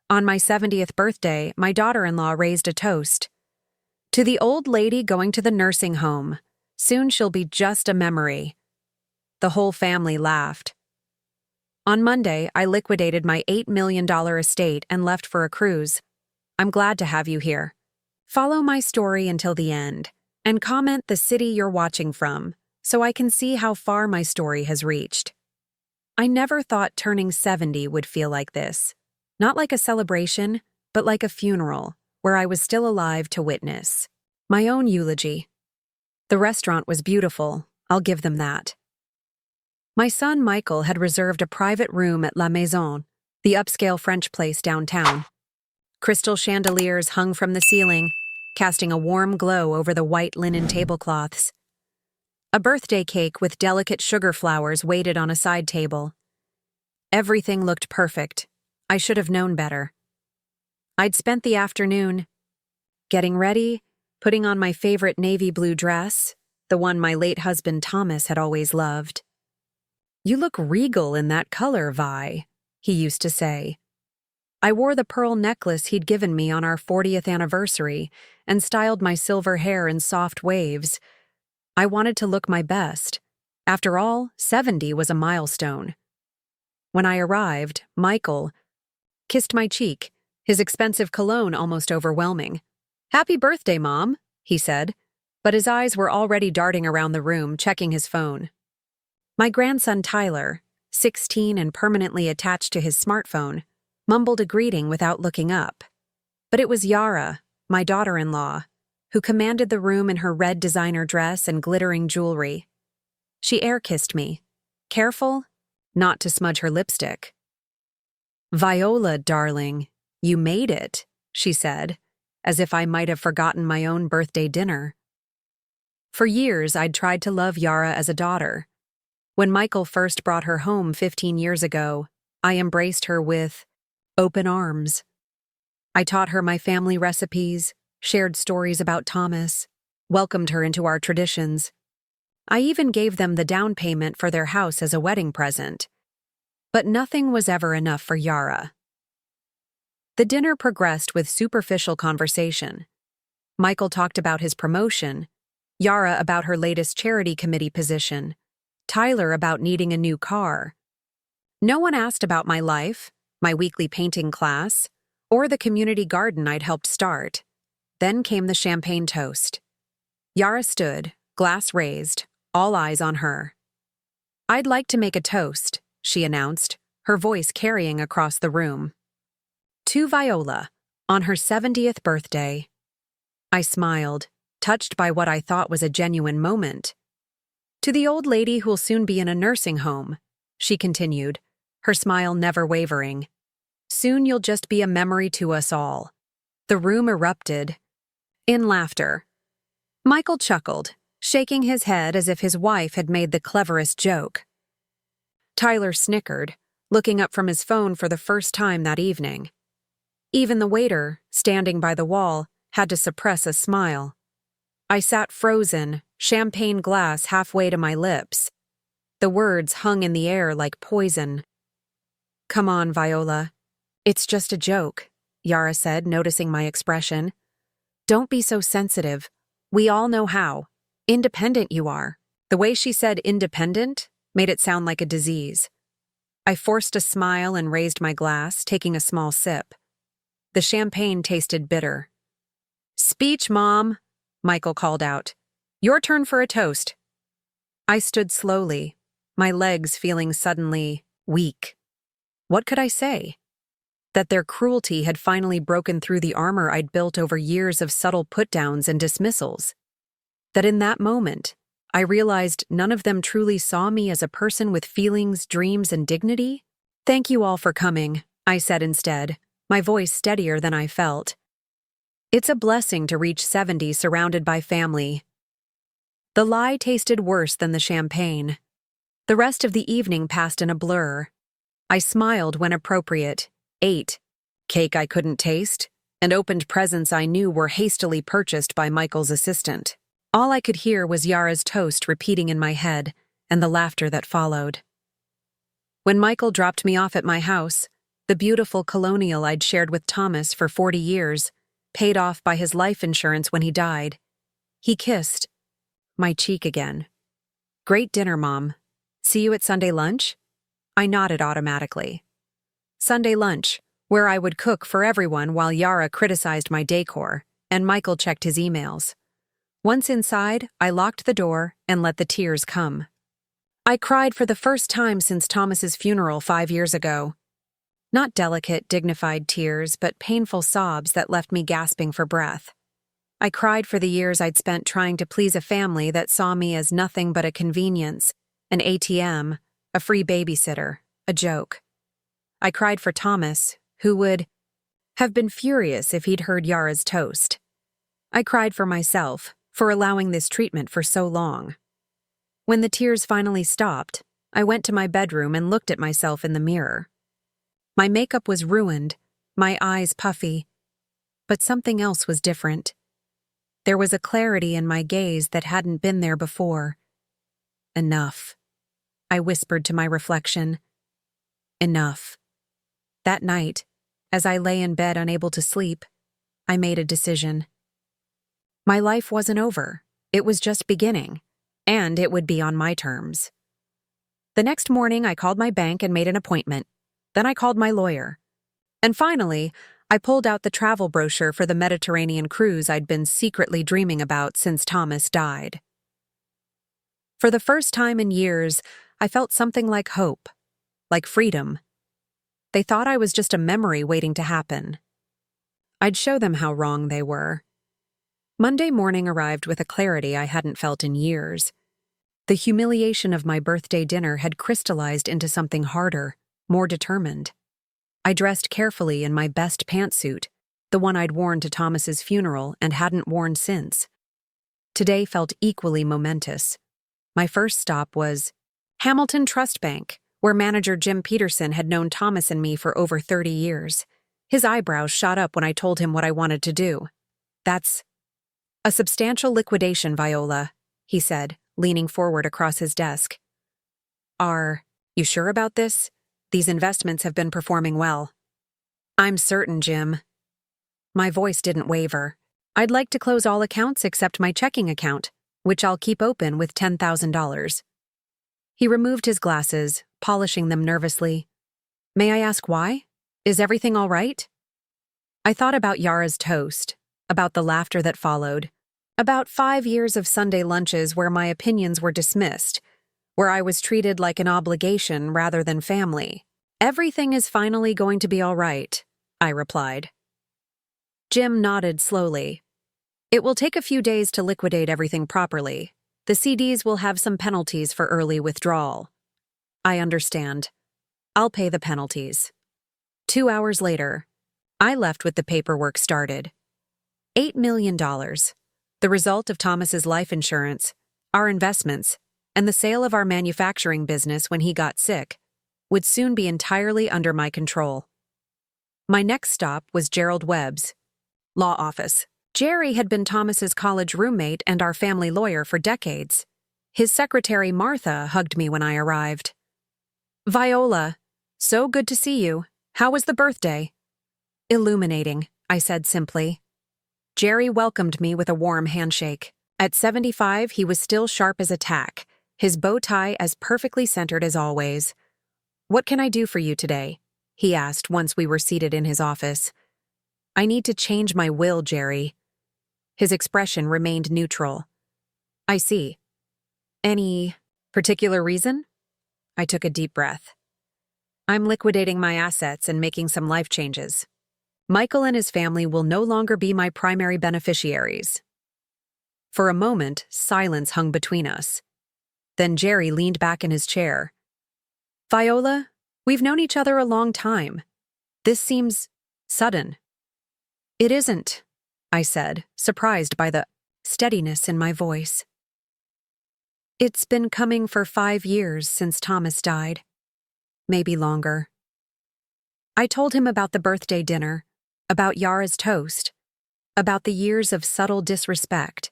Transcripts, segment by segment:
On my 70th birthday, my daughter-in-law raised a toast. To the old lady going to the nursing home. Soon she'll be just a memory. The whole family laughed. On Monday, I liquidated my $8 million estate and left for a cruise. I'm glad to have you here. Follow my story until the end, and comment the city you're watching from, so I can see how far my story has reached. I never thought turning 70 would feel like this. Not like a celebration, but like a funeral, where I was still alive to witness. My own eulogy. The restaurant was beautiful, I'll give them that. My son Michael had reserved a private room at La Maison, the upscale French place downtown. Crystal chandeliers hung from the ceiling, casting a warm glow over the white linen tablecloths. A birthday cake with delicate sugar flowers waited on a side table. Everything looked perfect. I should have known better. I'd spent the afternoon getting ready, putting on my favorite navy blue dress, the one my late husband Thomas had always loved. "You look regal in that color, Vi," he used to say. I wore the pearl necklace he'd given me on our 40th anniversary and styled my silver hair in soft waves. I wanted to look my best. After all, 70 was a milestone. When I arrived, Michael kissed my cheek, his expensive cologne almost overwhelming. "Happy birthday, Mom," he said, but his eyes were already darting around the room, checking his phone. My grandson Tyler, 16 and permanently attached to his smartphone, mumbled a greeting without looking up. But it was Yara, my daughter-in-law, who commanded the room in her red designer dress and glittering jewelry. She air-kissed me, careful not to smudge her lipstick. "Viola, darling, you made it," she said, as if I might have forgotten my own birthday dinner. For years, I'd tried to love Yara as a daughter. When Michael first brought her home 15 years ago, I embraced her with open arms. I taught her my family recipes, shared stories about Thomas, welcomed her into our traditions. I even gave them the down payment for their house as a wedding present. But nothing was ever enough for Yara. The dinner progressed with superficial conversation. Michael talked about his promotion, Yara about her latest charity committee position, Tyler about needing a new car. No one asked about my life, my weekly painting class, or the community garden I'd helped start. Then came the champagne toast. Yara stood, glass raised, all eyes on her. "I'd like to make a toast," she announced, her voice carrying across the room. "To Viola, on her 70th birthday." I smiled, touched by what I thought was a genuine moment. "To the old lady who'll soon be in a nursing home," she continued, her smile never wavering. "Soon you'll just be a memory to us all." The room erupted in laughter. Michael chuckled, shaking his head as if his wife had made the cleverest joke. Tyler snickered, looking up from his phone for the first time that evening. Even the waiter, standing by the wall, had to suppress a smile. I sat frozen, champagne glass halfway to my lips. The words hung in the air like poison. "Come on, Viola. It's just a joke," Yara said, noticing my expression. "Don't be so sensitive. We all know how independent you are." The way she said independent made it sound like a disease. I forced a smile and raised my glass, taking a small sip. The champagne tasted bitter. "Speech, Mom," Michael called out. "Your turn for a toast." I stood slowly, my legs feeling suddenly weak. What could I say? That their cruelty had finally broken through the armor I'd built over years of subtle put-downs and dismissals. That in that moment, I realized none of them truly saw me as a person with feelings, dreams, and dignity. "Thank you all for coming," I said instead, my voice steadier than I felt. "It's a blessing to reach 70 surrounded by family." The lie tasted worse than the champagne. The rest of the evening passed in a blur. I smiled when appropriate, ate cake I couldn't taste, and opened presents I knew were hastily purchased by Michael's assistant. All I could hear was Yara's toast repeating in my head, and the laughter that followed. When Michael dropped me off at my house, The beautiful colonial I'd shared with Thomas for 40 years, paid off by his life insurance when he died. He kissed my cheek again. "Great dinner, Mom. See you at Sunday lunch?" I nodded automatically. Sunday lunch, where I would cook for everyone while Yara criticized my decor, and Michael checked his emails. Once inside, I locked the door and let the tears come. I cried for the first time since Thomas's funeral 5 years ago. Not delicate, dignified tears, but painful sobs that left me gasping for breath. I cried for the years I'd spent trying to please a family that saw me as nothing but a convenience, an ATM, a free babysitter, a joke. I cried for Thomas, who would have been furious if he'd heard Yara's toast. I cried for myself, for allowing this treatment for so long. When the tears finally stopped, I went to my bedroom and looked at myself in the mirror. My makeup was ruined, my eyes puffy, but something else was different. There was a clarity in my gaze that hadn't been there before. "Enough," I whispered to my reflection. Enough. That night, as I lay in bed unable to sleep, I made a decision. My life wasn't over. It was just beginning, and it would be on my terms. The next morning, I called my bank and made an appointment. Then I called my lawyer. And finally, I pulled out the travel brochure for the Mediterranean cruise I'd been secretly dreaming about since Thomas died. For the first time in years, I felt something like hope, like freedom. They thought I was just a memory waiting to happen. I'd show them how wrong they were. Monday morning arrived with a clarity I hadn't felt in years. The humiliation of my birthday dinner had crystallized into something harder, more determined. I dressed carefully in my best pantsuit, the one I'd worn to Thomas's funeral and hadn't worn since. Today felt equally momentous. My first stop was Hamilton Trust Bank, where manager Jim Peterson had known Thomas and me for over 30 years. His eyebrows shot up when I told him what I wanted to do. "That's a substantial liquidation, Viola," he said, leaning forward across his desk. "Are you sure about this? These investments have been performing well." "I'm certain, Jim." My voice didn't waver. "I'd like to close all accounts except my checking account, which I'll keep open with $10,000. He removed his glasses, polishing them nervously. "May I ask why? Is everything all right?" I thought about Yara's toast, about the laughter that followed, about 5 years of Sunday lunches where my opinions were dismissed, where I was treated like an obligation rather than family. "Everything is finally going to be all right," I replied. Jim nodded slowly. "It will take a few days to liquidate everything properly. The CDs will have some penalties for early withdrawal." "I understand. I'll pay the penalties." 2 hours later, I left with the paperwork started. $8 million. The result of Thomas's life insurance, our investments, and the sale of our manufacturing business when he got sick, would soon be entirely under my control. My next stop was Gerald Webb's law office. Jerry had been Thomas's college roommate and our family lawyer for decades. His secretary, Martha, hugged me when I arrived. "Viola, so good to see you. How was the birthday?" "Illuminating," I said simply. Jerry welcomed me with a warm handshake. At 75, he was still sharp as a tack, his bow tie as perfectly centered as always. "What can I do for you today?" he asked once we were seated in his office. "I need to change my will, Jerry." His expression remained neutral. "I see. Any particular reason?" I took a deep breath. "I'm liquidating my assets and making some life changes. Michael and his family will no longer be my primary beneficiaries." For a moment, silence hung between us. Then Jerry leaned back in his chair. "Viola, we've known each other a long time. This seems sudden." "It isn't," I said, surprised by the steadiness in my voice. "It's been coming for 5 years since Thomas died. Maybe longer." I told him about the birthday dinner, about Yara's toast, about the years of subtle disrespect.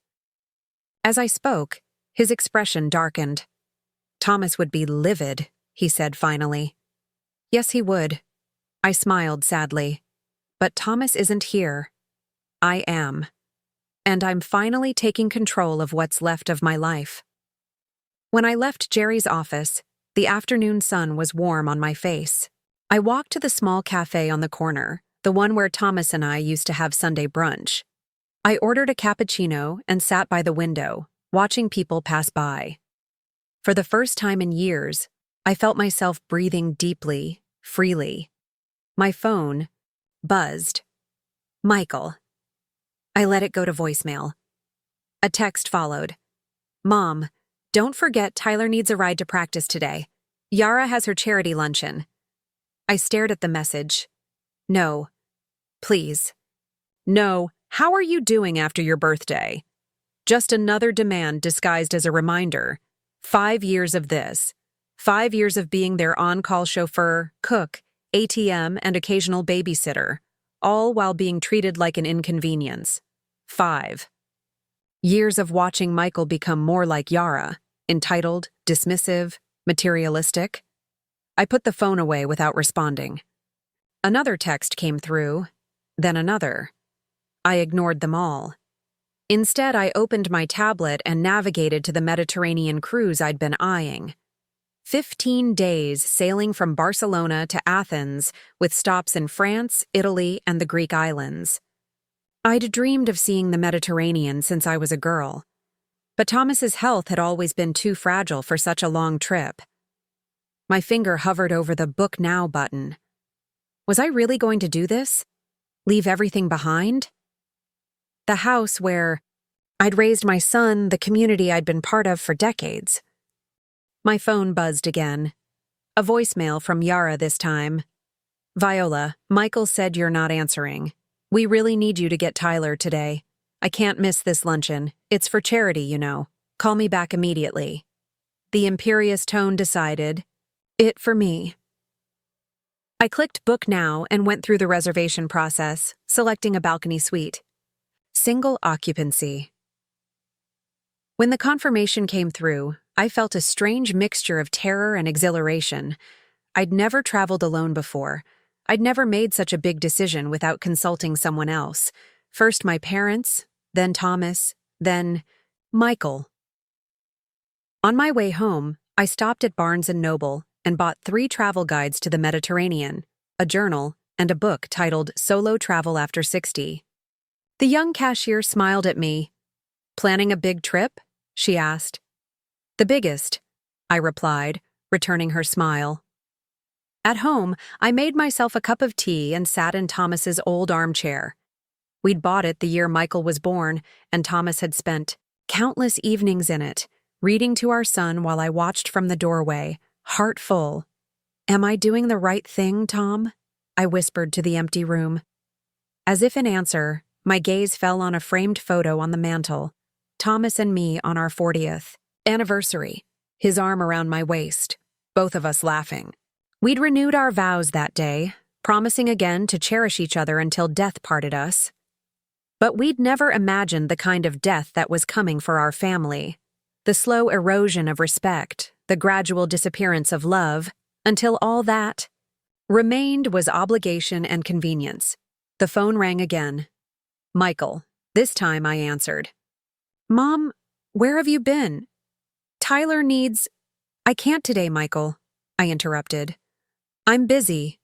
As I spoke, his expression darkened. "Thomas would be livid," he said finally. "Yes, he would. I smiled sadly. But Thomas isn't here. I am. And I'm finally taking control of what's left of my life. When I left Jerry's office, the afternoon sun was warm on my face. I walked to the small cafe on the corner, the one where Thomas and I used to have Sunday brunch. I ordered a cappuccino and sat by the window, watching people pass by. For the first time in years, I felt myself breathing deeply, freely. My phone buzzed. Michael. I let it go to voicemail. A text followed. Mom, don't forget Tyler needs a ride to practice today. Yara has her charity luncheon. I stared at the message. No. Please. No. How are you doing after your birthday? Just another demand disguised as a reminder. 5 years of this. 5 years of being their on-call chauffeur, cook, ATM, and occasional babysitter, all while being treated like an inconvenience. 5 years of watching Michael become more like Yara, entitled, dismissive, materialistic. I put the phone away without responding. Another text came through, then another. I ignored them all. Instead, I opened my tablet and navigated to the Mediterranean cruise I'd been eyeing. 15 days sailing from Barcelona to Athens, with stops in France, Italy, and the Greek islands. I'd dreamed of seeing the Mediterranean since I was a girl, but Thomas's health had always been too fragile for such a long trip. My finger hovered over the Book Now button. Was I really going to do this? Leave everything behind? The house where I'd raised my son, the community I'd been part of for decades. My phone buzzed again. A voicemail from Yara this time. Viola, Michael said you're not answering. We really need you to get Tyler today. I can't miss this luncheon. It's for charity, you know. Call me back immediately. The imperious tone decided. It for me. I clicked Book Now and went through the reservation process, selecting a balcony suite. Single occupancy. When the confirmation came through, I felt a strange mixture of terror and exhilaration. I'd never traveled alone before. I'd never made such a big decision without consulting someone else. First my parents, then Thomas, then Michael. On my way home, I stopped at Barnes & Noble and bought 3 travel guides to the Mediterranean, a journal, and a book titled Solo Travel After 60. The young cashier smiled at me. Planning a big trip? She asked. The biggest, I replied, returning her smile. At home, I made myself a cup of tea and sat in Thomas's old armchair. We'd bought it the year Michael was born, and Thomas had spent countless evenings in it, reading to our son while I watched from the doorway, heart full. Am I doing the right thing, Tom? I whispered to the empty room. As if in answer, my gaze fell on a framed photo on the mantel, Thomas and me on our 40th anniversary, his arm around my waist, both of us laughing. We'd renewed our vows that day, promising again to cherish each other until death parted us. But we'd never imagined the kind of death that was coming for our family. The slow erosion of respect, the gradual disappearance of love, until all that remained was obligation and convenience. The phone rang again. Michael. This time I answered. Mom, where have you been? Tyler needs... I can't today, Michael, I interrupted. I'm busy.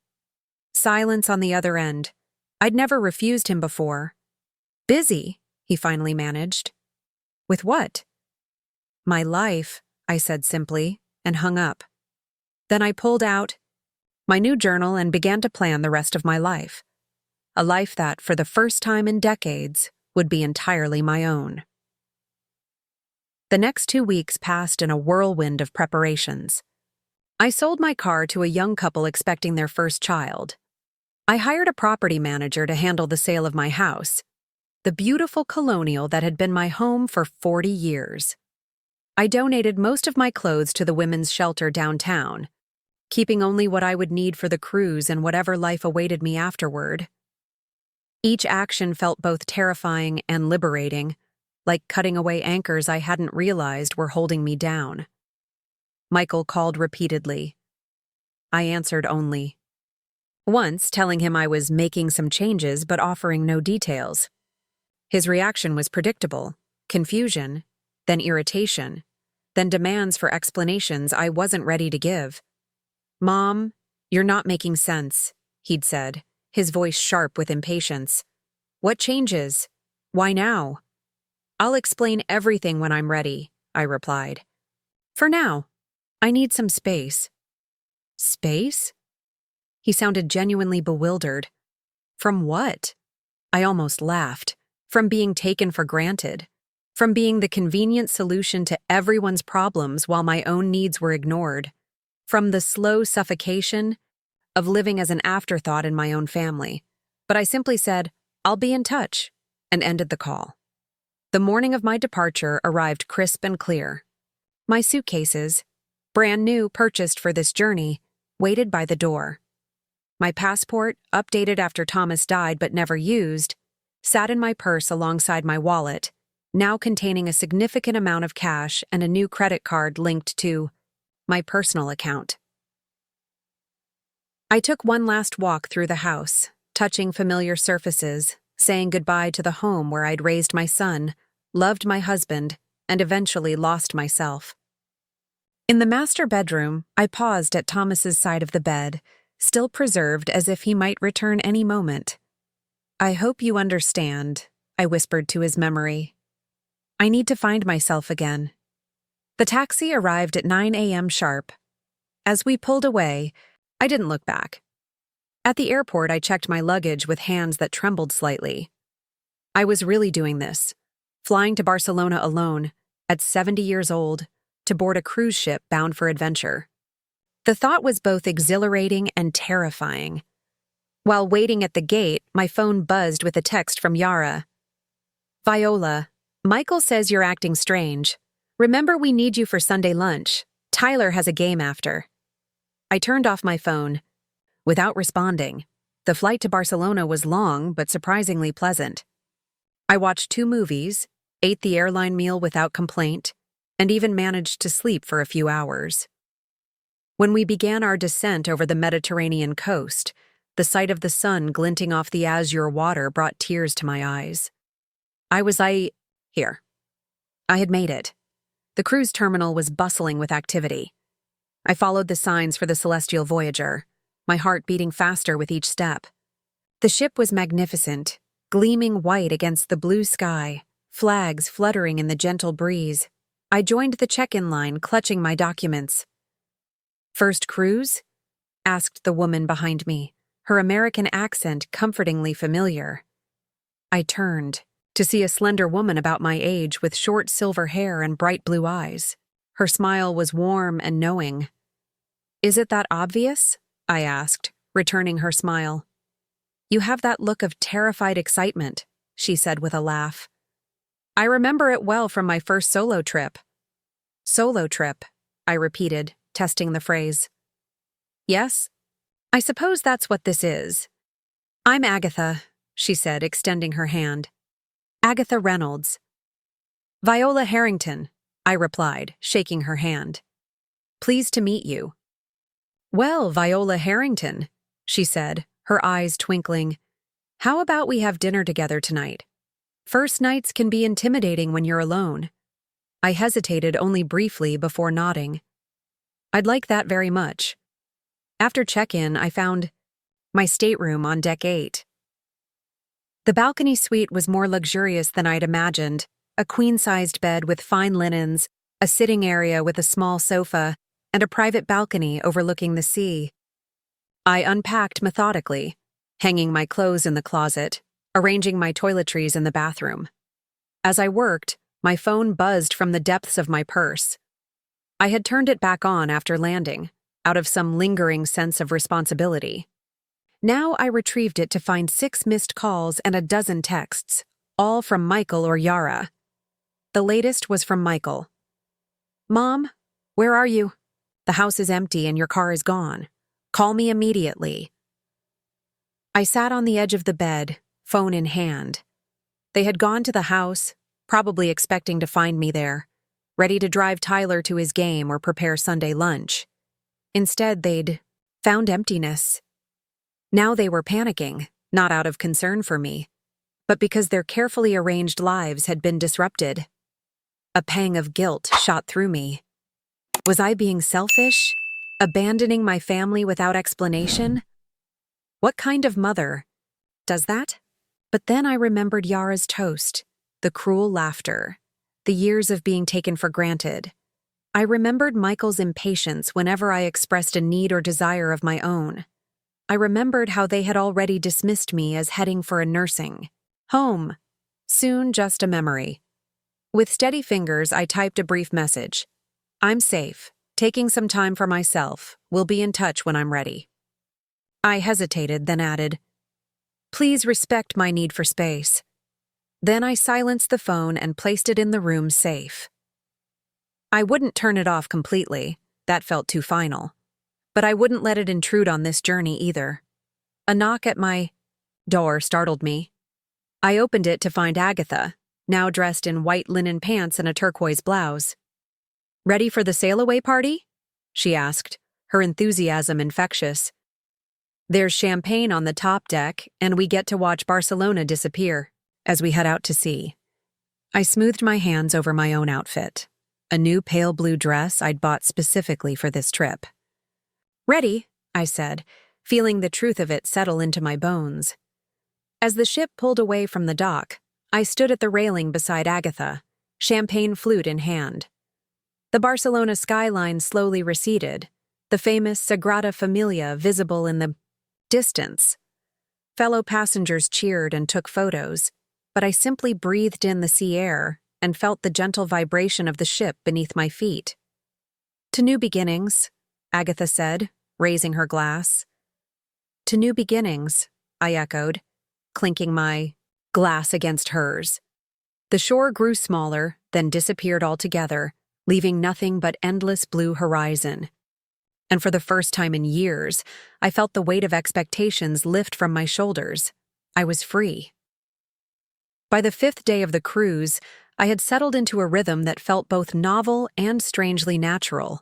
Silence on the other end. I'd never refused him before. Busy, he finally managed. With what? My life, I said simply, and hung up. Then I pulled out my new journal and began to plan the rest of my life. A life that, for the first time in decades, would be entirely my own. The next 2 weeks passed in a whirlwind of preparations. I sold my car to a young couple expecting their first child. I hired a property manager to handle the sale of my house, the beautiful colonial that had been my home for 40 years. I donated most of my clothes to the women's shelter downtown, keeping only what I would need for the cruise and whatever life awaited me afterward. Each action felt both terrifying and liberating, like cutting away anchors I hadn't realized were holding me down. Michael called repeatedly. I answered only. once telling him I was making some changes but offering no details. His reaction was predictable: confusion, then irritation, then demands for explanations I wasn't ready to give. "Mom, you're not making sense," he'd said, his voice sharp with impatience. "What changes? Why now?" "I'll explain everything when I'm ready," I replied. "For now, I need some space." "Space?" He sounded genuinely bewildered. From what? I almost laughed. From being taken for granted. From being the convenient solution to everyone's problems while my own needs were ignored. From the slow suffocation of living as an afterthought in my own family. But I simply said, "I'll be in touch," and ended the call. The morning of my departure arrived crisp and clear. My suitcases, brand new, purchased for this journey, waited by the door. My passport, updated after Thomas died but never used, sat in my purse alongside my wallet, now containing a significant amount of cash and a new credit card linked to my personal account. I took one last walk through the house, touching familiar surfaces, saying goodbye to the home where I'd raised my son, loved my husband, and eventually lost myself. In the master bedroom, I paused at Thomas's side of the bed, still preserved as if he might return any moment. "I hope you understand," I whispered to his memory. "I need to find myself again." The taxi arrived at 9 a.m. sharp. As we pulled away, I didn't look back. At the airport, I checked my luggage with hands that trembled slightly. I was really doing this, flying to Barcelona alone, at 70 years old, to board a cruise ship bound for adventure. The thought was both exhilarating and terrifying. While waiting at the gate, my phone buzzed with a text from Yara. "Viola, Michael says you're acting strange. Remember, we need you for Sunday lunch. Tyler has a game after." I turned off my phone. Without responding, the flight to Barcelona was long but surprisingly pleasant. I watched 2 movies, ate the airline meal without complaint, and even managed to sleep for a few hours. When we began our descent over the Mediterranean coast, the sight of the sun glinting off the azure water brought tears to my eyes. Here. I had made it. The cruise terminal was bustling with activity. I followed the signs for the Celestial Voyager, my heart beating faster with each step. The ship was magnificent, gleaming white against the blue sky, flags fluttering in the gentle breeze. I joined the check-in line, clutching my documents. "First cruise?" asked the woman behind me, her American accent comfortingly familiar. I turned to see a slender woman about my age with short silver hair and bright blue eyes. Her smile was warm and knowing. "Is it that obvious?" I asked, returning her smile. "You have that look of terrified excitement," she said with a laugh. "I remember it well from my first solo trip." "Solo trip," I repeated, testing the phrase. "Yes, I suppose that's what this is." "I'm Agatha," she said, extending her hand. "Agatha Reynolds." "Viola Harrington," I replied, shaking her hand. "Pleased to meet you." "Well, Viola Harrington," she said, her eyes twinkling. "How about we have dinner together tonight? First nights can be intimidating when you're alone." I hesitated only briefly before nodding. "I'd like that very much." After check-in, I found my stateroom on deck 8. The balcony suite was more luxurious than I'd imagined, a queen-sized bed with fine linens, a sitting area with a small sofa, and a private balcony overlooking the sea. I unpacked methodically, hanging my clothes in the closet, arranging my toiletries in the bathroom. As I worked, my phone buzzed from the depths of my purse. I had turned it back on after landing, out of some lingering sense of responsibility. Now I retrieved it to find 6 missed calls and a dozen texts, all from Michael or Yara. The latest was from Michael. "Mom, where are you? The house is empty and your car is gone. Call me immediately." I sat on the edge of the bed, phone in hand. They had gone to the house, probably expecting to find me there, ready to drive Tyler to his game or prepare Sunday lunch. Instead, they'd found emptiness. Now they were panicking, not out of concern for me, but because their carefully arranged lives had been disrupted. A pang of guilt shot through me. Was I being selfish? Abandoning my family without explanation? What kind of mother does that? But then I remembered Yara's toast, the cruel laughter, the years of being taken for granted. I remembered Michael's impatience whenever I expressed a need or desire of my own. I remembered how they had already dismissed me as heading for a nursing home. Soon just a memory. With steady fingers, I typed a brief message. I'm safe, taking some time for myself. We'll be in touch when I'm ready. I hesitated, then added, please respect my need for space. Then I silenced the phone and placed it in the room safe. I wouldn't turn it off completely, that felt too final. But I wouldn't let it intrude on this journey either. A knock at my door startled me. I opened it to find Agatha, now dressed in white linen pants and a turquoise blouse. Ready for the sail-away party? She asked, her enthusiasm infectious. There's champagne on the top deck, and we get to watch Barcelona disappear as we head out to sea. I smoothed my hands over my own outfit, a new pale blue dress I'd bought specifically for this trip. Ready, I said, feeling the truth of it settle into my bones. As the ship pulled away from the dock, I stood at the railing beside Agatha, champagne flute in hand. The Barcelona skyline slowly receded, the famous Sagrada Familia visible in the distance. Fellow passengers cheered and took photos, but I simply breathed in the sea air and felt the gentle vibration of the ship beneath my feet. To new beginnings, Agatha said, raising her glass. To new beginnings, I echoed, clinking my glass against hers. The shore grew smaller, then disappeared altogether, leaving nothing but endless blue horizon. And for the first time in years, I felt the weight of expectations lift from my shoulders. I was free. By the 5th day of the cruise, I had settled into a rhythm that felt both novel and strangely natural.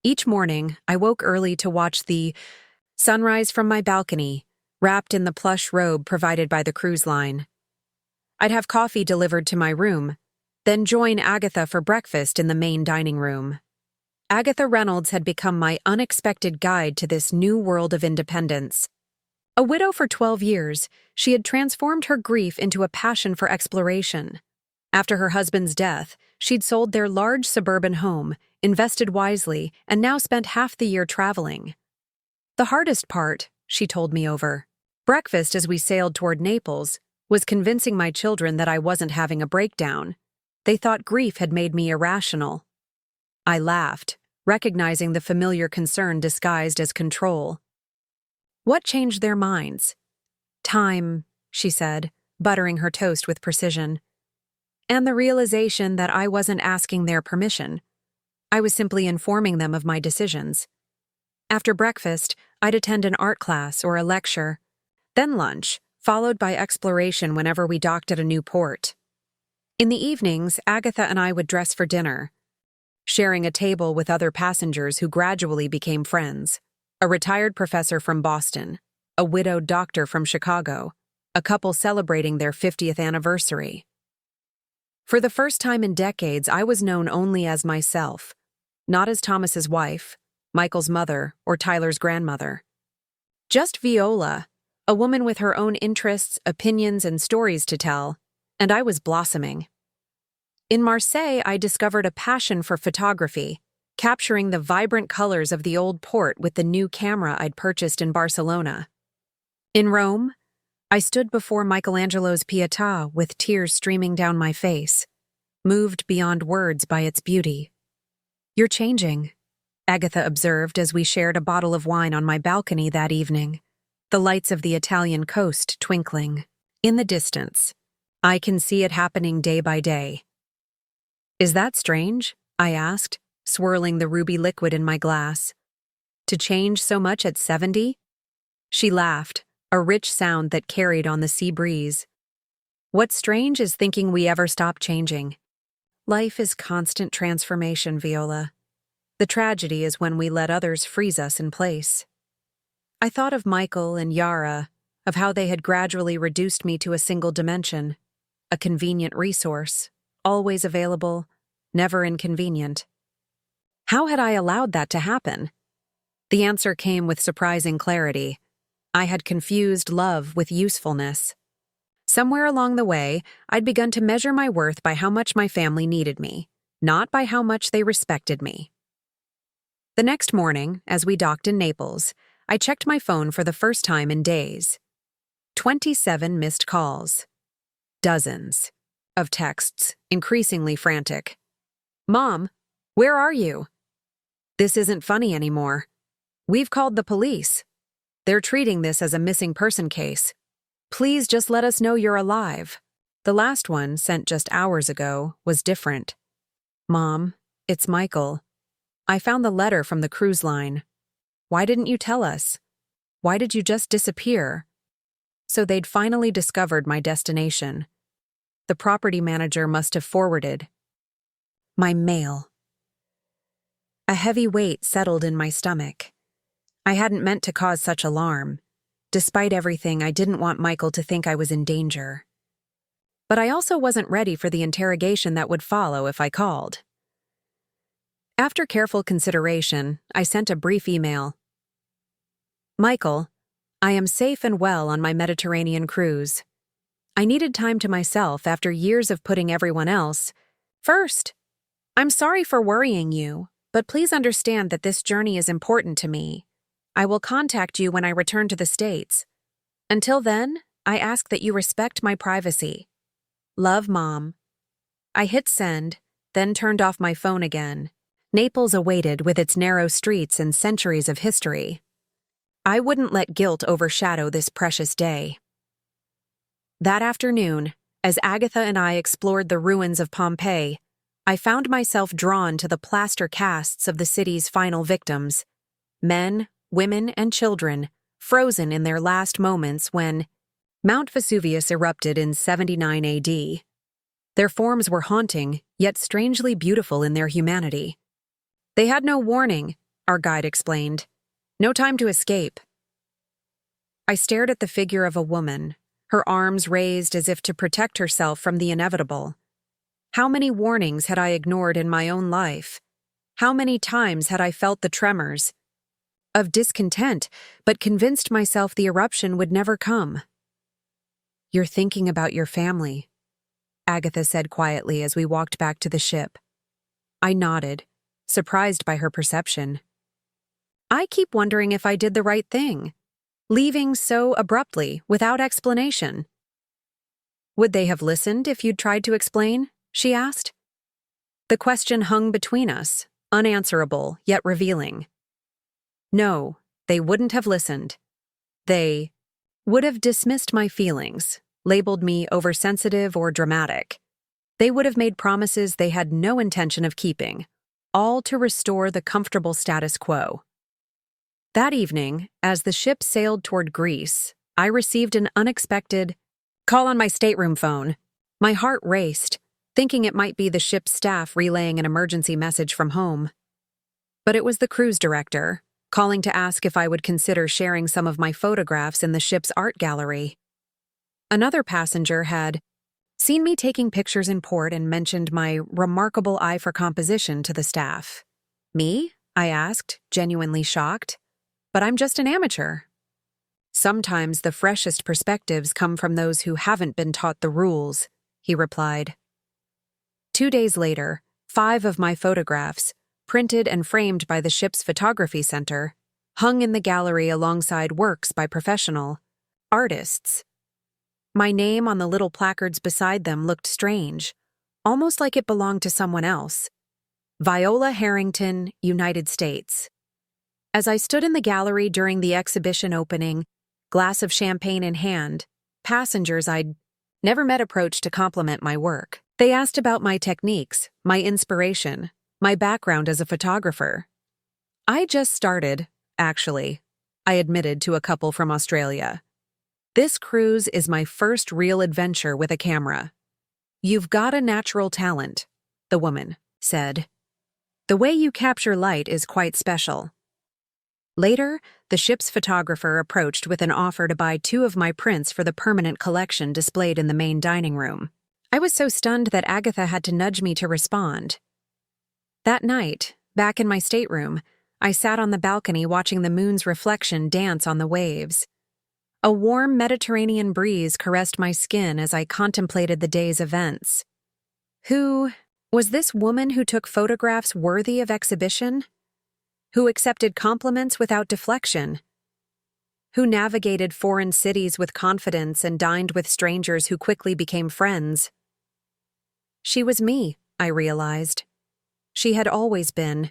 Each morning, I woke early to watch the sunrise from my balcony, wrapped in the plush robe provided by the cruise line. I'd have coffee delivered to my room, then join Agatha for breakfast in the main dining room. Agatha Reynolds had become my unexpected guide to this new world of independence. A widow for 12 years, she had transformed her grief into a passion for exploration. After her husband's death, she'd sold their large suburban home, invested wisely, and now spent half the year traveling. The hardest part, she told me over breakfast as we sailed toward Naples, was convincing my children that I wasn't having a breakdown. They thought grief had made me irrational. I laughed, recognizing the familiar concern disguised as control. What changed their minds? Time, she said, buttering her toast with precision. And the realization that I wasn't asking their permission. I was simply informing them of my decisions. After breakfast, I'd attend an art class or a lecture, then lunch, followed by exploration whenever we docked at a new port. In the evenings, Agatha and I would dress for dinner, sharing a table with other passengers who gradually became friends. A retired professor from Boston, a widowed doctor from Chicago, a couple celebrating their 50th anniversary. For the first time in decades, I was known only as myself, not as Thomas's wife, Michael's mother, or Tyler's grandmother. Just Viola, a woman with her own interests, opinions, and stories to tell, and I was blossoming. In Marseille, I discovered a passion for photography, capturing the vibrant colors of the old port with the new camera I'd purchased in Barcelona. In Rome, I stood before Michelangelo's Pietà with tears streaming down my face, moved beyond words by its beauty. You're changing, Agatha observed as we shared a bottle of wine on my balcony that evening, the lights of the Italian coast twinkling. In the distance, I can see it happening day by day. Is that strange? I asked, swirling the ruby liquid in my glass. To change so much at 70? She laughed, a rich sound that carried on the sea breeze. What's strange is thinking we ever stop changing. Life is constant transformation, Viola. The tragedy is when we let others freeze us in place. I thought of Michael and Yara, of how they had gradually reduced me to a single dimension, a convenient resource, always available, never inconvenient. How had I allowed that to happen? The answer came with surprising clarity. I had confused love with usefulness. Somewhere along the way, I'd begun to measure my worth by how much my family needed me, not by how much they respected me. The next morning, as we docked in Naples, I checked my phone for the first time in days. 27 missed calls. Dozens of texts, increasingly frantic. "Mom, where are you? This isn't funny anymore. We've called the police. They're treating this as a missing person case. Please just let us know you're alive." The last one, sent just hours ago, was different. "Mom, it's Michael. I found the letter from the cruise line. Why didn't you tell us? Why did you just disappear?" So they'd finally discovered my destination. The property manager must have forwarded my mail. A heavy weight settled in my stomach. I hadn't meant to cause such alarm. Despite everything, I didn't want Michael to think I was in danger. But I also wasn't ready for the interrogation that would follow if I called. After careful consideration, I sent a brief email. "Michael, I am safe and well on my Mediterranean cruise. I needed time to myself after years of putting everyone else first. I'm sorry for worrying you, but please understand that this journey is important to me. I will contact you when I return to the States. Until then, I ask that you respect my privacy. Love, Mom." I hit send, then turned off my phone again. Naples awaited with its narrow streets and centuries of history. I wouldn't let guilt overshadow this precious day. That afternoon, as Agatha and I explored the ruins of Pompeii, I found myself drawn to the plaster casts of the city's final victims. Men, women, and children, frozen in their last moments when Mount Vesuvius erupted in 79 AD. Their forms were haunting, yet strangely beautiful in their humanity. They had no warning, our guide explained. No time to escape. I stared at the figure of a woman, her arms raised as if to protect herself from the inevitable. How many warnings had I ignored in my own life? How many times had I felt the tremors of discontent, but convinced myself the eruption would never come? "You're thinking about your family," Agatha said quietly as we walked back to the ship. I nodded, surprised by her perception. "I keep wondering if I did the right thing, leaving so abruptly, without explanation." "Would they have listened if you'd tried to explain?" she asked. The question hung between us, unanswerable yet revealing. No, they wouldn't have listened. They would have dismissed my feelings, labeled me oversensitive or dramatic. They would have made promises they had no intention of keeping, all to restore the comfortable status quo. That evening, as the ship sailed toward Greece, I received an unexpected call on my stateroom phone. My heart raced, thinking it might be the ship's staff relaying an emergency message from home. But it was the cruise director, calling to ask if I would consider sharing some of my photographs in the ship's art gallery. Another passenger had seen me taking pictures in port and mentioned my remarkable eye for composition to the staff. "Me?" I asked, genuinely shocked. "But I'm just an amateur." "Sometimes the freshest perspectives come from those who haven't been taught the rules," he replied. 2 days later, 5 of my photographs, printed and framed by the ship's photography center, hung in the gallery alongside works by professional artists. My name on the little placards beside them looked strange, almost like it belonged to someone else. Viola Harrington, United States. As I stood in the gallery during the exhibition opening, glass of champagne in hand, passengers I'd never met approached to compliment my work. They asked about my techniques, my inspiration, my background as a photographer. "I just started, actually," I admitted to a couple from Australia. "This cruise is my first real adventure with a camera." "You've got a natural talent," the woman said. "The way you capture light is quite special." Later, the ship's photographer approached with an offer to buy 2 of my prints for the permanent collection displayed in the main dining room. I was so stunned that Agatha had to nudge me to respond. That night, back in my stateroom, I sat on the balcony watching the moon's reflection dance on the waves. A warm Mediterranean breeze caressed my skin as I contemplated the day's events. Who was this woman who took photographs worthy of exhibition? Who accepted compliments without deflection? Who navigated foreign cities with confidence and dined with strangers who quickly became friends? She was me, I realized. She had always been.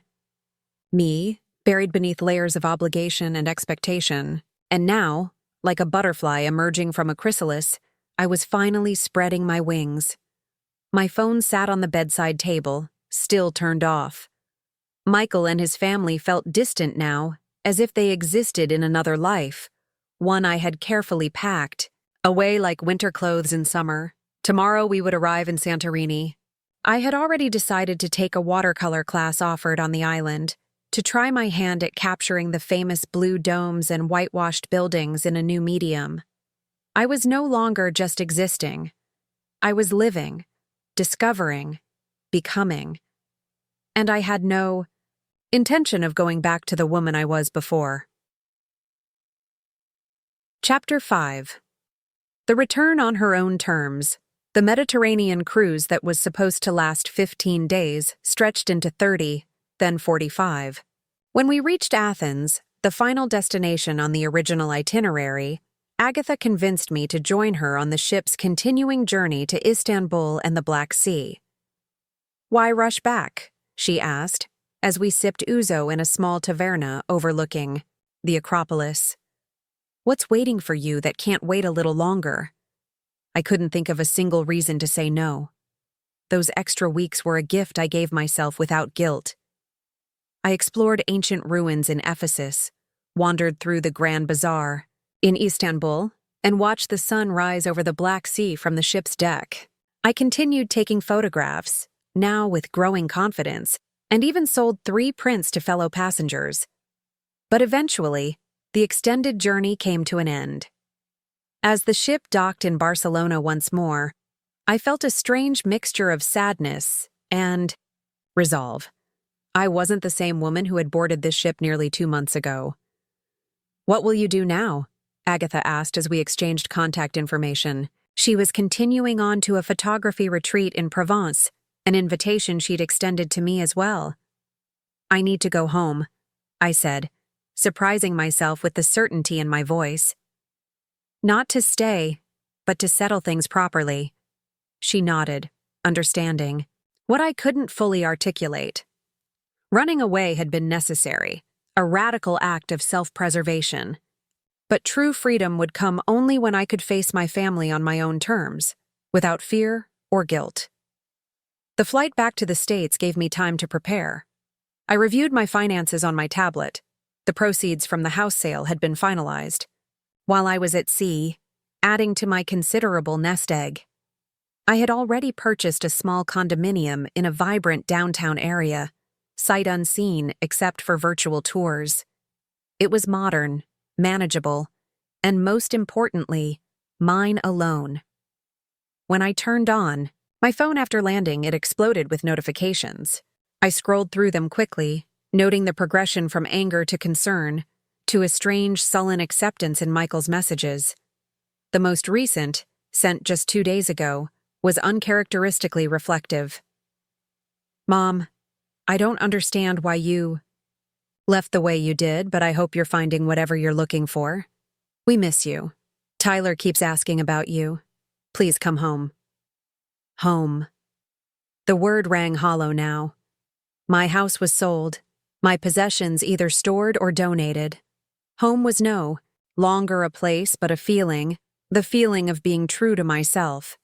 Me, buried beneath layers of obligation and expectation, and now, like a butterfly emerging from a chrysalis, I was finally spreading my wings. My phone sat on the bedside table, still turned off. Michael and his family felt distant now, as if they existed in another life, one I had carefully packed, away like winter clothes in summer. Tomorrow we would arrive in Santorini. I had already decided to take a watercolor class offered on the island, to try my hand at capturing the famous blue domes and whitewashed buildings in a new medium. I was no longer just existing. I was living, discovering, becoming. And I had no intention of going back to the woman I was before. Chapter 5. The return on her own terms. The Mediterranean cruise that was supposed to last 15 days stretched into 30, then 45. When we reached Athens, the final destination on the original itinerary, Agatha convinced me to join her on the ship's continuing journey to Istanbul and the Black Sea. "Why rush back?" she asked, as we sipped ouzo in a small taverna overlooking the Acropolis. "What's waiting for you that can't wait a little longer?" I couldn't think of a single reason to say no. Those extra weeks were a gift I gave myself without guilt. I explored ancient ruins in Ephesus, wandered through the Grand Bazaar in Istanbul, and watched the sun rise over the Black Sea from the ship's deck. I continued taking photographs, now with growing confidence, and even sold 3 prints to fellow passengers. But eventually, the extended journey came to an end. As the ship docked in Barcelona once more, I felt a strange mixture of sadness and resolve. I wasn't the same woman who had boarded this ship nearly 2 months ago. "What will you do now?" Agatha asked as we exchanged contact information. She was continuing on to a photography retreat in Provence, an invitation she'd extended to me as well. "I need to go home," I said, surprising myself with the certainty in my voice. "Not to stay, but to settle things properly." She nodded, understanding what I couldn't fully articulate. Running away had been necessary, a radical act of self-preservation. But true freedom would come only when I could face my family on my own terms, without fear or guilt. The flight back to the States gave me time to prepare. I reviewed my finances on my tablet. The proceeds from the house sale had been finalized. While I was at sea, adding to my considerable nest egg. I had already purchased a small condominium in a vibrant downtown area, sight unseen except for virtual tours. It was modern, manageable, and most importantly, mine alone. When I turned on my phone after landing, it exploded with notifications. I scrolled through them quickly, noting the progression from anger to concern, to a strange, sullen acceptance in Michael's messages. The most recent, sent just 2 days ago, was uncharacteristically reflective. "Mom, I don't understand why you left the way you did, but I hope you're finding whatever you're looking for. We miss you. Tyler keeps asking about you. Please come home." Home. The word rang hollow now. My house was sold, my possessions either stored or donated. Home was no longer a place but a feeling, the feeling of being true to myself.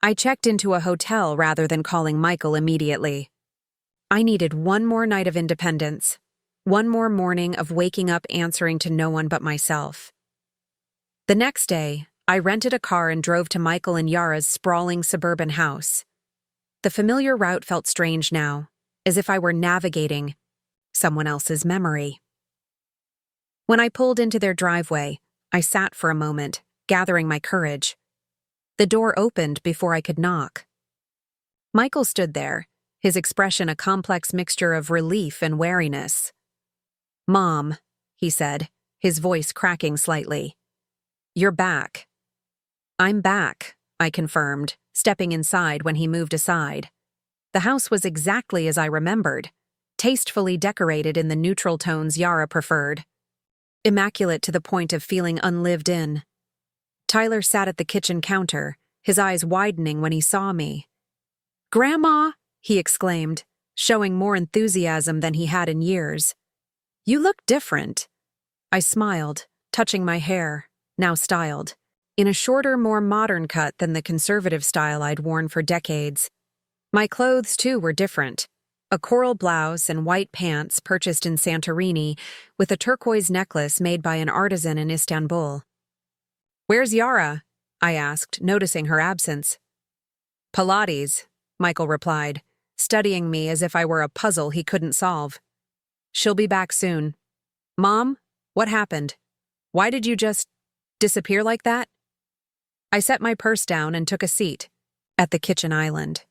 I checked into a hotel rather than calling Michael immediately. I needed one more night of independence, one more morning of waking up answering to no one but myself. The next day, I rented a car and drove to Michael and Yara's sprawling suburban house. The familiar route felt strange now, as if I were navigating someone else's memory. When I pulled into their driveway, I sat for a moment, gathering my courage. The door opened before I could knock. Michael stood there, his expression a complex mixture of relief and wariness. "Mom," he said, his voice cracking slightly. "You're back." "I'm back," I confirmed, stepping inside when he moved aside. The house was exactly as I remembered, tastefully decorated in the neutral tones Yara preferred. Immaculate to the point of feeling unlived in. Tyler sat at the kitchen counter, his eyes widening when he saw me. "Grandma!" he exclaimed, showing more enthusiasm than he had in years. "You look different." I smiled, touching my hair, now styled, in a shorter, more modern cut than the conservative style I'd worn for decades. My clothes, too, were different. A coral blouse and white pants purchased in Santorini, with a turquoise necklace made by an artisan in Istanbul. "Where's Yara?" I asked, noticing her absence. "Pilates," Michael replied, studying me as if I were a puzzle he couldn't solve. "She'll be back soon." "Mom, what happened? Why did you just disappear like that?" I set my purse down and took a seat at the kitchen island.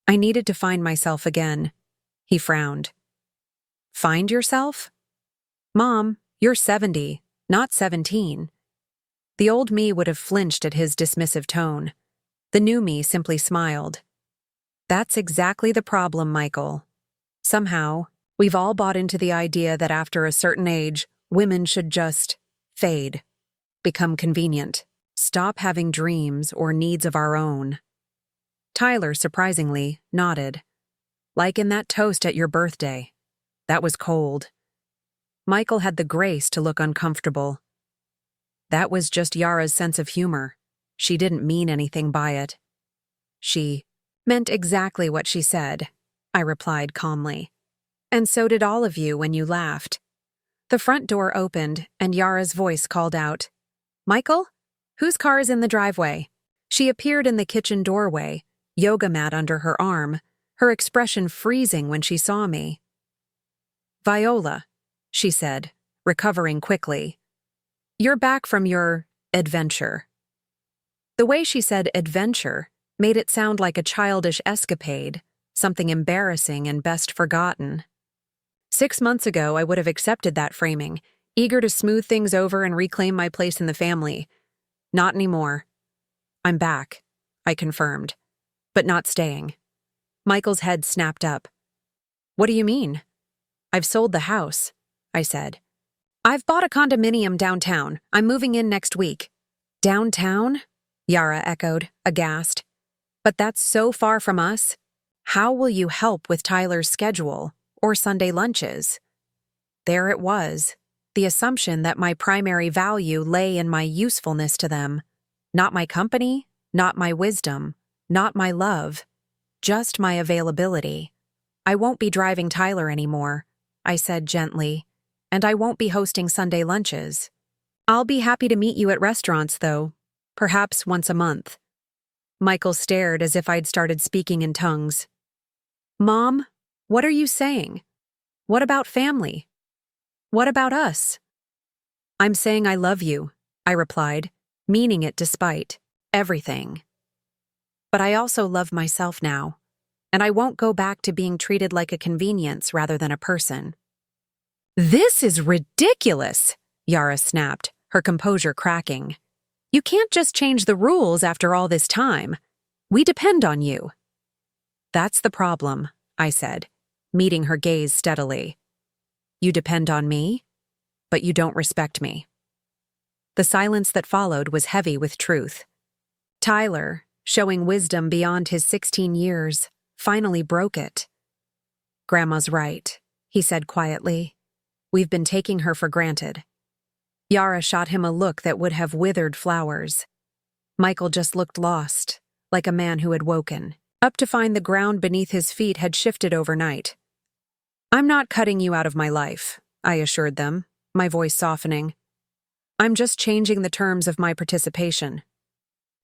"I needed to find myself again," he frowned. "Find yourself? Mom, you're 70, not 17. The old me would have flinched at his dismissive tone. The new me simply smiled. "That's exactly the problem, Michael. Somehow, we've all bought into the idea that after a certain age, women should just fade, become convenient, stop having dreams or needs of our own." Tyler, surprisingly, nodded. "Like in that toast at your birthday. That was cold." Michael had the grace to look uncomfortable. "That was just Yara's sense of humor. She didn't mean anything by it." "She meant exactly what she said," I replied calmly. "And so did all of you when you laughed." The front door opened, and Yara's voice called out, "Michael? Whose car is in the driveway?" She appeared in the kitchen doorway, yoga mat under her arm, her expression freezing when she saw me. "Viola," she said, recovering quickly. "You're back from your adventure." The way she said adventure made it sound like a childish escapade, something embarrassing and best forgotten. 6 months ago, I would have accepted that framing, eager to smooth things over and reclaim my place in the family. Not anymore. "I'm back," I confirmed, "but not staying." Michael's head snapped up. "What do you mean?" "I've sold the house," I said. "I've bought a condominium downtown. I'm moving in next week." "Downtown?" Yara echoed, aghast. "But that's so far from us. How will you help with Tyler's schedule or Sunday lunches?" There it was, the assumption that my primary value lay in my usefulness to them. Not my company, not my wisdom, not my love, just my availability. "I won't be driving Tyler anymore," I said gently, "and I won't be hosting Sunday lunches. I'll be happy to meet you at restaurants, though, perhaps once a month." Michael stared as if I'd started speaking in tongues. "Mom, what are you saying? What about family? What about us?" "I'm saying I love you," I replied, meaning it despite everything. "But I also love myself now, and I won't go back to being treated like a convenience rather than a person." "This is ridiculous," Yara snapped, her composure cracking. "You can't just change the rules after all this time. We depend on you." "That's the problem," I said, meeting her gaze steadily. "You depend on me, but you don't respect me." The silence that followed was heavy with truth. Tyler, showing wisdom beyond his 16 years, finally broke it. "Grandma's right," he said quietly. "We've been taking her for granted." Yara shot him a look that would have withered flowers. Michael just looked lost, like a man who had woken, up to find the ground beneath his feet had shifted overnight. "I'm not cutting you out of my life," I assured them, my voice softening. "I'm just changing the terms of my participation.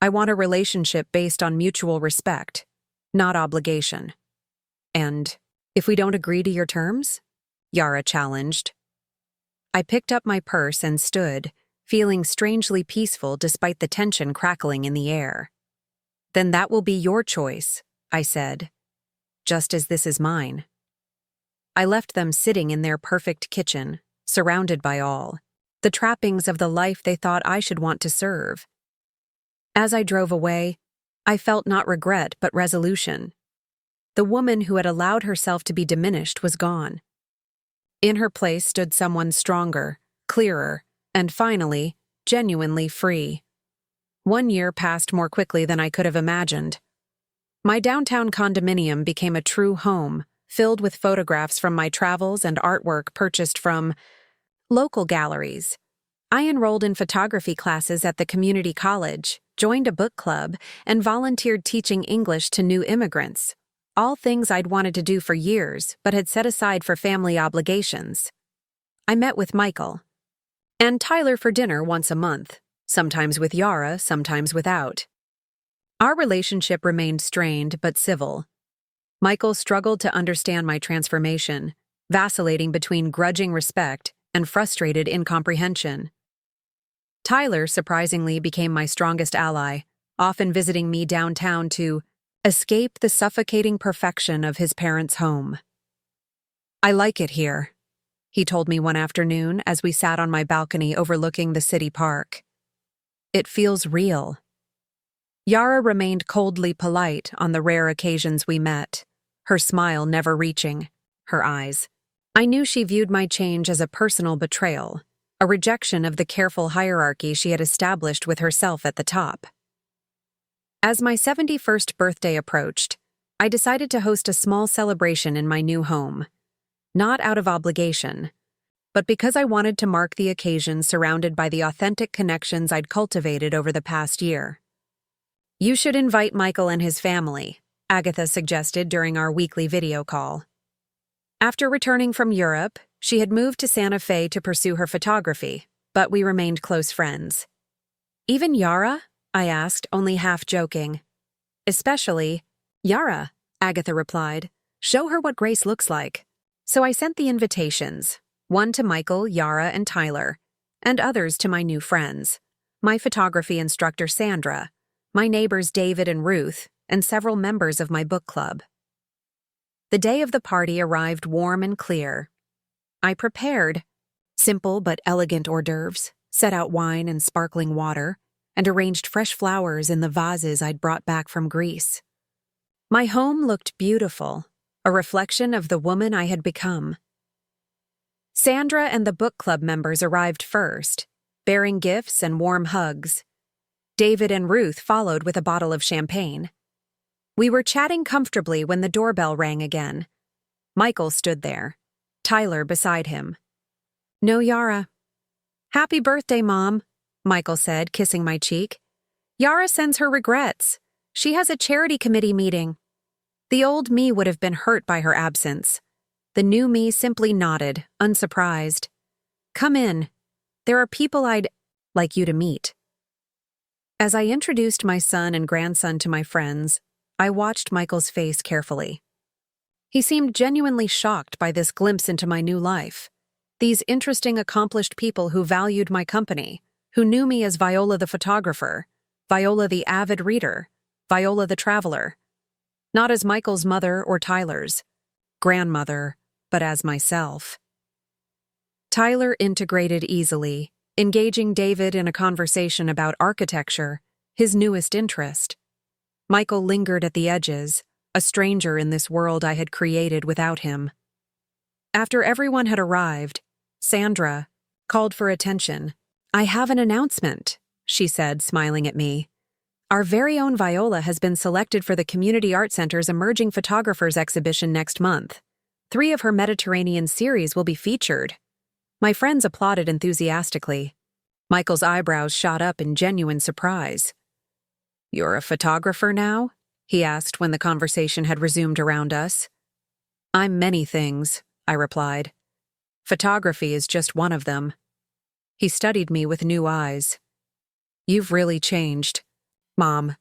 I want a relationship based on mutual respect, not obligation." "And if we don't agree to your terms?" Yara challenged. I picked up my purse and stood, feeling strangely peaceful despite the tension crackling in the air. "Then that will be your choice," I said, "just as this is mine." I left them sitting in their perfect kitchen, surrounded by all the trappings of the life they thought I should want to serve. As I drove away, I felt not regret but resolution. The woman who had allowed herself to be diminished was gone. In her place stood someone stronger, clearer, and finally, genuinely free. 1 year passed more quickly than I could have imagined. My downtown condominium became a true home, filled with photographs from my travels and artwork purchased from local galleries. I enrolled in photography classes at the community college, joined a book club, and volunteered teaching English to new immigrants. All things I'd wanted to do for years, but had set aside for family obligations. I met with Michael and Tyler for dinner once a month, sometimes with Yara, sometimes without. Our relationship remained strained but civil. Michael struggled to understand my transformation, vacillating between grudging respect and frustrated incomprehension. Tyler surprisingly became my strongest ally, often visiting me downtown to escape the suffocating perfection of his parents' home. "I like it here," he told me one afternoon as we sat on my balcony overlooking the city park. "It feels real." Yara remained coldly polite on the rare occasions we met, her smile never reaching her eyes. I knew she viewed my change as a personal betrayal, a rejection of the careful hierarchy she had established with herself at the top. As my 71st birthday approached, I decided to host a small celebration in my new home. Not out of obligation, but because I wanted to mark the occasion surrounded by the authentic connections I'd cultivated over the past year. "You should invite Michael and his family," Agatha suggested during our weekly video call. After returning from Europe, she had moved to Santa Fe to pursue her photography, but we remained close friends. "Even Yara?" I asked, only half joking. "Especially Yara," Agatha replied. "Show her what grace looks like." So I sent the invitations, one to Michael, Yara, and Tyler, and others to my new friends, my photography instructor Sandra, my neighbors David and Ruth, and several members of my book club. The day of the party arrived warm and clear. I prepared simple but elegant hors d'oeuvres, set out wine and sparkling water, and arranged fresh flowers in the vases I'd brought back from Greece. My home looked beautiful, a reflection of the woman I had become. Sandra and the book club members arrived first, bearing gifts and warm hugs. David and Ruth followed with a bottle of champagne. We were chatting comfortably when the doorbell rang again. Michael stood there, Tyler beside him. "No Yara." "Happy birthday, Mom," Michael said, kissing my cheek. "Yara sends her regrets. She has a charity committee meeting." The old me would have been hurt by her absence. The new me simply nodded, unsurprised. "Come in. There are people I'd like you to meet." As I introduced my son and grandson to my friends, I watched Michael's face carefully. He seemed genuinely shocked by this glimpse into my new life. These interesting, accomplished people who valued my company, who knew me as Viola the photographer, Viola the avid reader, Viola the traveler. Not as Michael's mother or Tyler's grandmother, but as myself. Tyler integrated easily, engaging David in a conversation about architecture, his newest interest. Michael lingered at the edges, a stranger in this world I had created without him. After everyone had arrived, Sandra called for attention. "I have an announcement," she said, smiling at me. "Our very own Viola has been selected for the Community Art Center's Emerging Photographers exhibition next month. 3 of her Mediterranean series will be featured." My friends applauded enthusiastically. Michael's eyebrows shot up in genuine surprise. "You're a photographer now?" he asked when the conversation had resumed around us. "I'm many things," I replied. "Photography is just one of them." He studied me with new eyes. "You've really changed, Mom."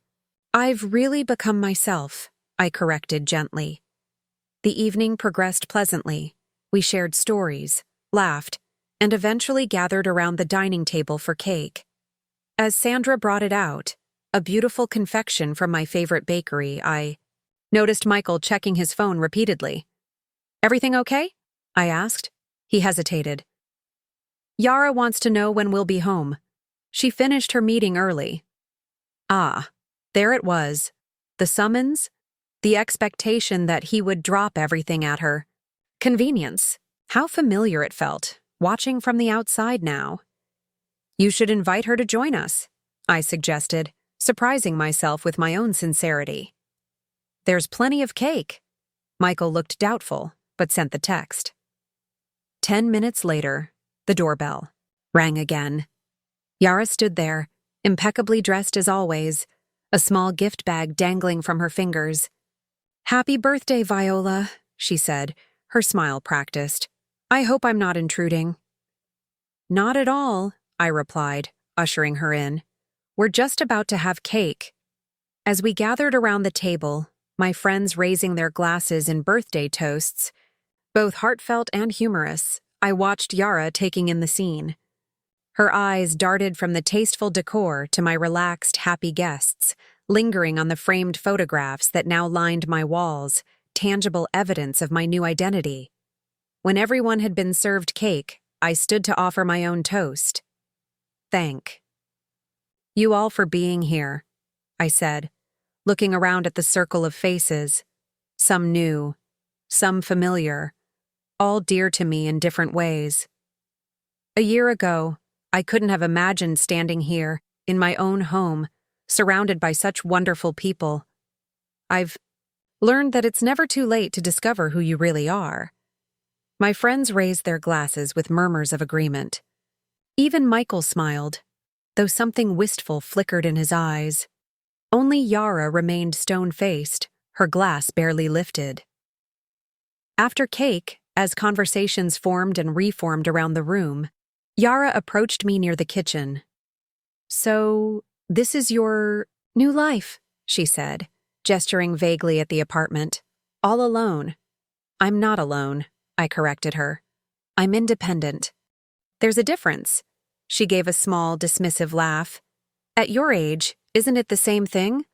"I've really become myself," I corrected gently. The evening progressed pleasantly. We shared stories, laughed, and eventually gathered around the dining table for cake. As Sandra brought it out, a beautiful confection from my favorite bakery, I noticed Michael checking his phone repeatedly. "Everything okay?" I asked. He hesitated. "Yara wants to know when we'll be home. She finished her meeting early." Ah, there it was. The summons, the expectation that he would drop everything at her. Convenience. How familiar it felt, watching from the outside now. "You should invite her to join us," I suggested, surprising myself with my own sincerity. "There's plenty of cake." Michael looked doubtful, but sent the text. 10 minutes later, the doorbell rang again. Yara stood there, impeccably dressed as always, a small gift bag dangling from her fingers. "Happy birthday, Viola," she said, her smile practiced. "I hope I'm not intruding." "Not at all," I replied, ushering her in. "We're just about to have cake." As we gathered around the table, my friends raising their glasses in birthday toasts, both heartfelt and humorous, I watched Yara taking in the scene. Her eyes darted from the tasteful decor to my relaxed, happy guests, lingering on the framed photographs that now lined my walls, tangible evidence of my new identity. When everyone had been served cake, I stood to offer my own toast. "Thank you all for being here," I said, looking around at the circle of faces, some new, some familiar, all dear to me in different ways. A year ago, I couldn't have imagined standing here, in my own home, surrounded by such wonderful people. I've learned that it's never too late to discover who you really are. My friends raised their glasses with murmurs of agreement. Even Michael smiled, though something wistful flickered in his eyes. Only Yara remained stone-faced, her glass barely lifted. After cake, as conversations formed and reformed around the room, Yara approached me near the kitchen. "So, this is your new life," she said, gesturing vaguely at the apartment. "All alone." "I'm not alone," I corrected her. "I'm independent." "There's a difference." She gave a small, dismissive laugh. "At your age, isn't it the same thing?"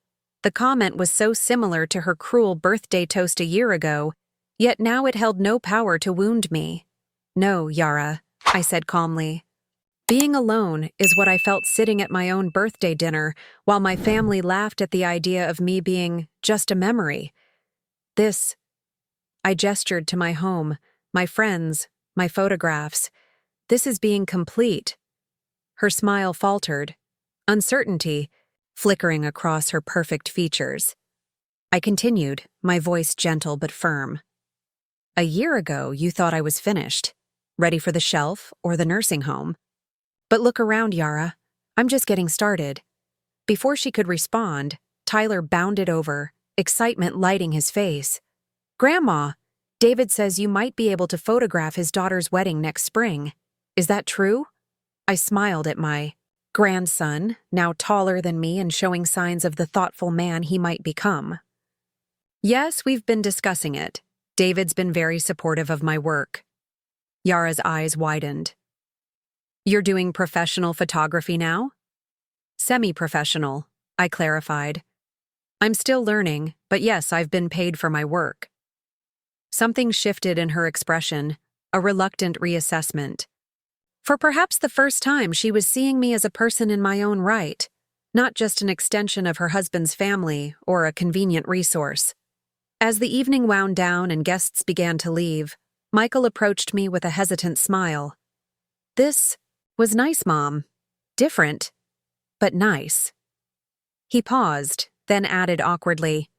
The comment was so similar to her cruel birthday toast a year ago, yet now it held no power to wound me. "No, Yara," I said calmly. "Being alone is what I felt sitting at my own birthday dinner while my family laughed at the idea of me being just a memory. This," I gestured to my home, my friends, my photographs. "This is being complete." Her smile faltered, uncertainty flickering across her perfect features. I continued, my voice gentle but firm. "A year ago, you thought I was finished, ready for the shelf or the nursing home. But look around, Yara. I'm just getting started." Before she could respond, Tyler bounded over, excitement lighting his face. "Grandma, David says you might be able to photograph his daughter's wedding next spring. Is that true?" I smiled at my grandson, now taller than me and showing signs of the thoughtful man he might become. "Yes, we've been discussing it. David's been very supportive of my work." Yara's eyes widened. "You're doing professional photography now?" "Semi-professional," I clarified. "I'm still learning, but yes, I've been paid for my work." Something shifted in her expression, a reluctant reassessment. For perhaps the first time, she was seeing me as a person in my own right, not just an extension of her husband's family or a convenient resource. As the evening wound down and guests began to leave, Michael approached me with a hesitant smile. "This was nice, Mom. Different, but nice." He paused, then added awkwardly,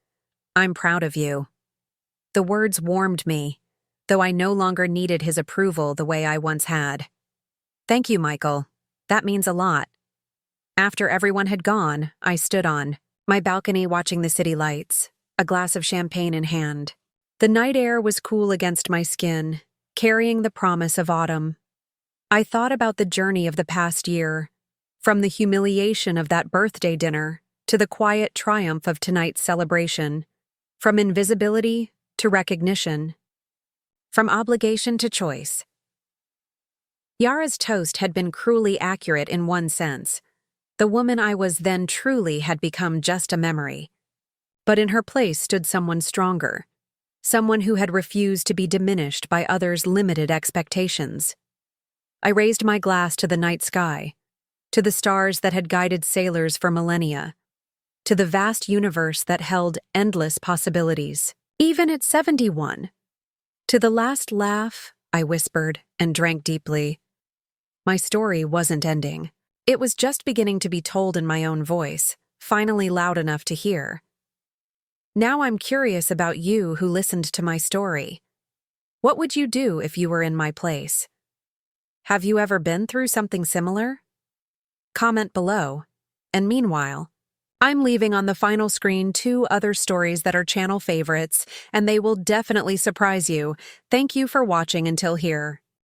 "I'm proud of you." The words warmed me, though I no longer needed his approval the way I once had. "Thank you, Michael. That means a lot." After everyone had gone, I stood on my balcony watching the city lights, a glass of champagne in hand. The night air was cool against my skin, carrying the promise of autumn. I thought about the journey of the past year, from the humiliation of that birthday dinner to the quiet triumph of tonight's celebration, from invisibility to recognition, from obligation to choice. Yara's toast had been cruelly accurate in one sense. The woman I was then truly had become just a memory. But in her place stood someone stronger. Someone who had refused to be diminished by others' limited expectations. I raised my glass to the night sky, to the stars that had guided sailors for millennia, to the vast universe that held endless possibilities, even at 71. To the last laugh, I whispered and drank deeply. My story wasn't ending. It was just beginning to be told in my own voice, finally loud enough to hear. Now I'm curious about you who listened to my story. What would you do if you were in my place? Have you ever been through something similar? Comment below. And meanwhile, I'm leaving on the final screen 2 other stories that are channel favorites, and they will definitely surprise you. Thank you for watching until here.